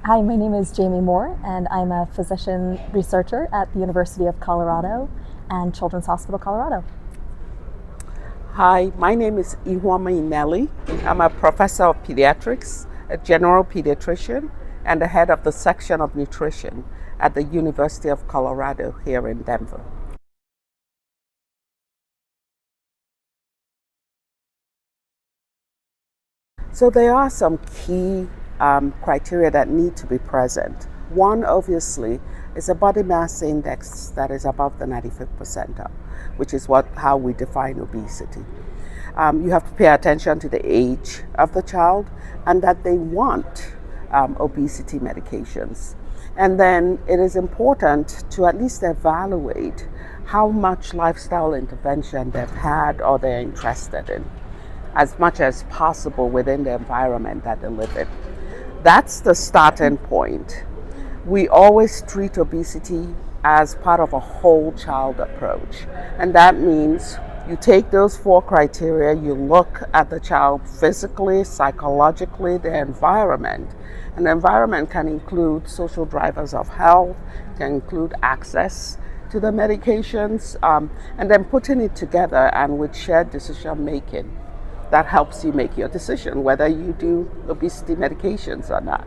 Hi, my name is Jamie Moore, and I'm a physician researcher at the University of Colorado and Children's Hospital Colorado. Hi, my name is Ihuoma Eneli. I'm a professor of pediatrics, a general pediatrician, and the head of the section of nutrition at the University of Colorado here in Denver. So there are some key criteria that need to be present. One, obviously, is a body mass index that is above the 95th percentile, which is how we define obesity. You have to pay attention to the age of the child and that they want obesity medications. And then it is important to at least evaluate how much lifestyle intervention they've had or they're interested in, as much as possible within the environment that they live in. That's the starting point. We always treat obesity as part of a whole child approach. And that means you take those four criteria, you look at the child physically, psychologically, the environment. And the environment can include social drivers of health, can include access to the medications, and then putting it together and with shared decision making. That helps you make your decision whether you do obesity medications or not.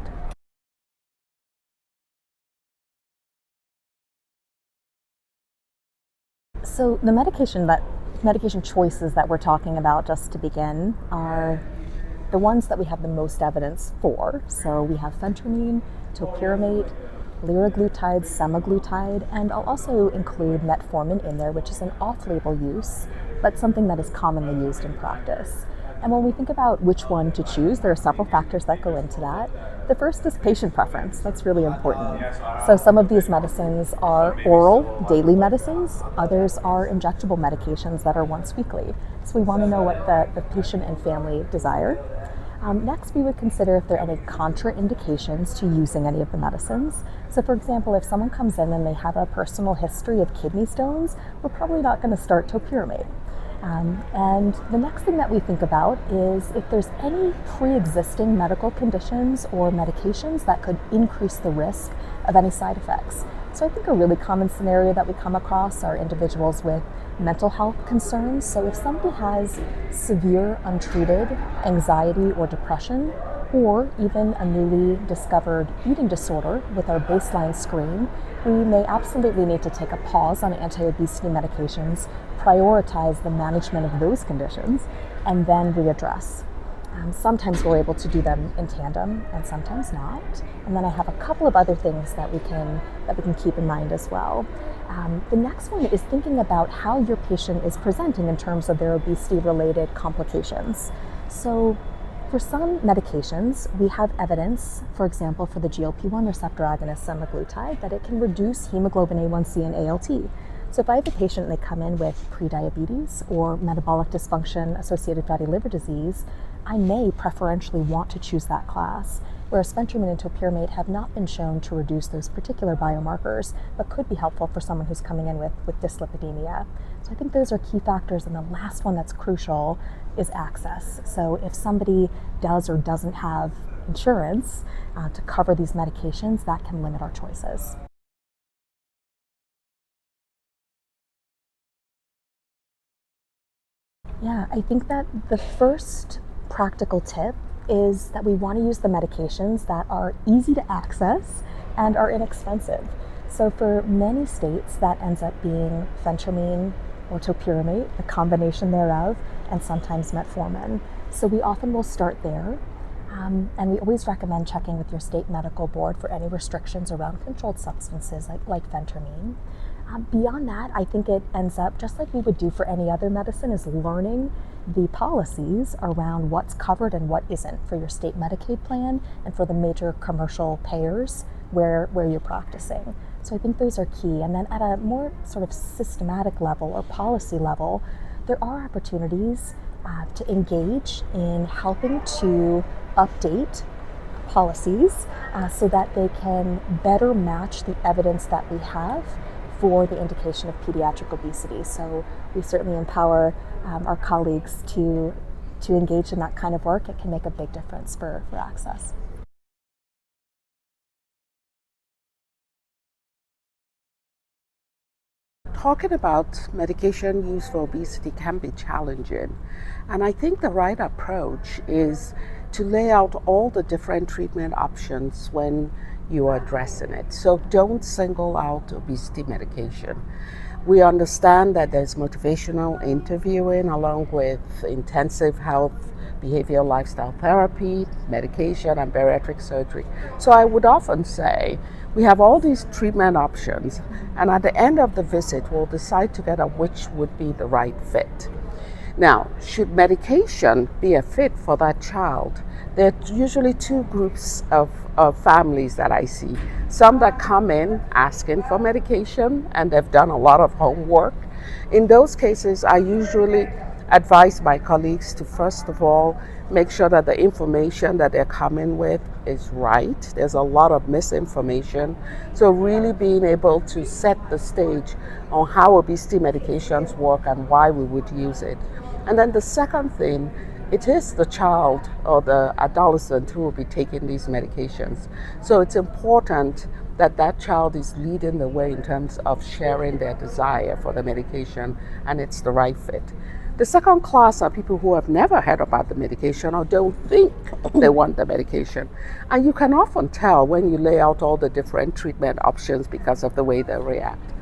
So the medication choices that we're talking about, just to begin, are the ones that we have the most evidence for. So we have phentermine, topiramate, liraglutide, semaglutide, and I'll also include metformin in there, which is an off-label use, but something that is commonly used in practice. And when we think about which one to choose, there are several factors that go into that. The first is patient preference. That's really important. So some of these medicines are oral, daily medicines. Others are injectable medications that are once weekly. So we want to know what the patient and family desire. Next, we would consider if there are any contraindications to using any of the medicines. So for example, if someone comes in and they have a personal history of kidney stones, we're probably not going to start topiramate. And the next thing that we think about is if there's any pre-existing medical conditions or medications that could increase the risk of any side effects. So I think a really common scenario that we come across are individuals with mental health concerns. So if somebody has severe untreated anxiety or depression, or even a newly discovered eating disorder with our baseline screen, we may absolutely need to take a pause on anti-obesity medications, prioritize the management of those conditions, and then readdress. Sometimes we're able to do them in tandem and sometimes not. And then I have a couple of other things that we can keep in mind as well. The next one is thinking about how your patient is presenting in terms of their obesity-related complications. So for some medications, we have evidence, for example, for the GLP-1 receptor agonist semaglutide, that it can reduce hemoglobin A1C and ALT. So if I have a patient and they come in with prediabetes or metabolic dysfunction associated fatty liver disease, I may preferentially want to choose that class, whereas phentermine and topiramate have not been shown to reduce those particular biomarkers, but could be helpful for someone who's coming in with dyslipidemia. So I think those are key factors, and the last one that's crucial is access. So if somebody does or doesn't have insurance to cover these medications, that can limit our choices. Yeah, I think that the first practical tip is that we want to use the medications that are easy to access and are inexpensive. So for many states, that ends up being phentermine or topiramate, the combination thereof, and sometimes metformin. So we often will start there. And we always recommend checking with your state medical board for any restrictions around controlled substances like phentermine. Beyond that, I think it ends up, just like we would do for any other medicine, is learning the policies around what's covered and what isn't for your state Medicaid plan and for the major commercial payers where you're practicing. So I think those are key. And then at a more sort of systematic level or policy level, there are opportunities to engage in helping to update policies so that they can better match the evidence that we have for the indication of pediatric obesity. So we certainly empower our colleagues to engage in that kind of work. It can make a big difference for access. talking about medication use for obesity can be challenging. And I think the right approach is to lay out all the different treatment options when you are addressing it. So don't single out obesity medication. We understand that there's motivational interviewing along with intensive health, behavioral lifestyle therapy, medication, and bariatric surgery. So I would often say we have all these treatment options, and at the end of the visit, we'll decide together which would be the right fit. Now, should medication be a fit for that child? There are usually two groups of families that I see. Some that come in asking for medication and they've done a lot of homework. In those cases, I usually advise my colleagues to first of all make sure that the information that they're coming with is right. There's a lot of misinformation. So really being able to set the stage on how obesity medications work and why we would use it. And then the second thing, it is the child or the adolescent who will be taking these medications. So it's important that that child is leading the way in terms of sharing their desire for the medication and it's the right fit. The second class are people who have never heard about the medication or don't think they want the medication. And you can often tell when you lay out all the different treatment options because of the way they react.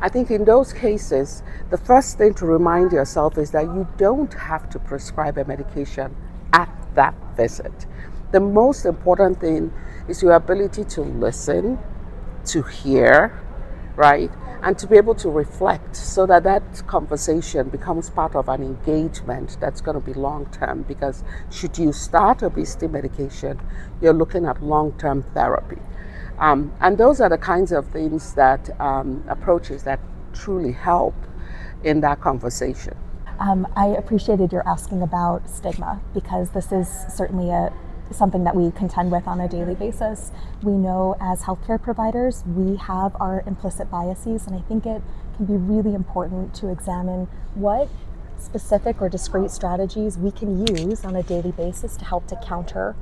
I think in those cases, the first thing to remind yourself is that you don't have to prescribe a medication at that visit. The most important thing is your ability to listen, to hear, right? And to be able to reflect so that that conversation becomes part of an engagement that's going to be long-term, because should you start obesity medication, you're looking at long-term therapy. And those are the kinds of things that approaches that truly help in that conversation. I appreciated your asking about stigma, because this is certainly something that we contend with on a daily basis. We know as healthcare providers, we have our implicit biases, and I think it can be really important to examine what specific or discrete strategies we can use on a daily basis to help to counter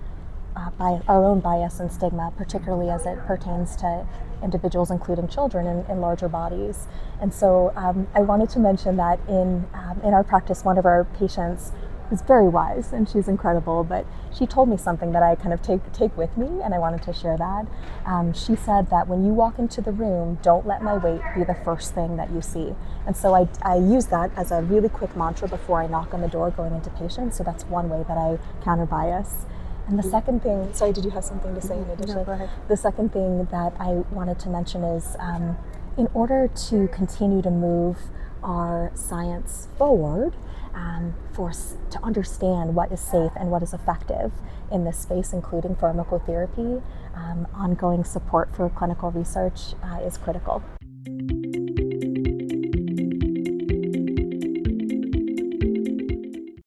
by our own bias and stigma, particularly as it pertains to individuals, including children, in larger bodies. And so I wanted to mention that in our practice, one of our patients is very wise and she's incredible, but she told me something that I kind of take with me, and I wanted to share that. She said that when you walk into the room, don't let my weight be the first thing that you see. And so I use that as a really quick mantra before I knock on the door going into patients. So that's one way that I counter bias. And the second thing, sorry, did you have something to say in addition? No, go ahead. The second thing that I wanted to mention is in order to continue to move our science forward, to understand what is safe and what is effective in this space, including pharmacotherapy, ongoing support for clinical research is critical.